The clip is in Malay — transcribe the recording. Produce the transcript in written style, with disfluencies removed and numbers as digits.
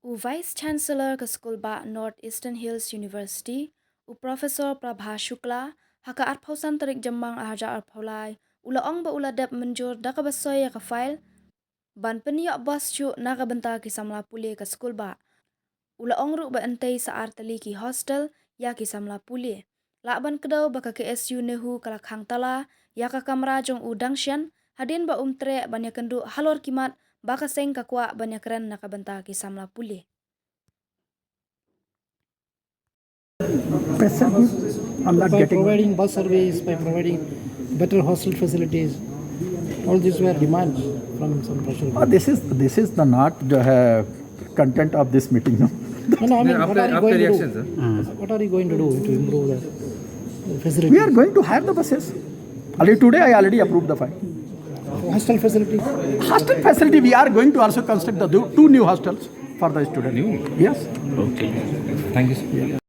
O Vice Chancellor ke School ba North Eastern Hills University, o Professor Prabha Shukla, haka arpausan tarik jembang ahaja arpaulai, ula ong ba ula dap menjur daka basoy ya ka file, ban peniak bos cu naga benta ki Samla puli ke School ba. Ula ong ruk ba entai saar tali ki hostel ya ki Samla puli. Lakban kedau baka KSU Nehu kalak hang tala, ya ka kamera jong u dangshan, Hadien ba trek banyak kenduk halor kimat, baka seng kakwa banyak keren naka benta ki Samla puli. I'm not by getting. providing bus service, by providing better hostel facilities, all these were demands from some pressure. This is the not the content of this meeting. No? No, I mean, After reactions, what are you going to do to improve the facilities? We are going to hire the buses. Already today, I already approved the file. Hostel facilities? Hostel facility, we are going to also construct the two new hostels for the students. New? Yes. Okay. Thank you, sir.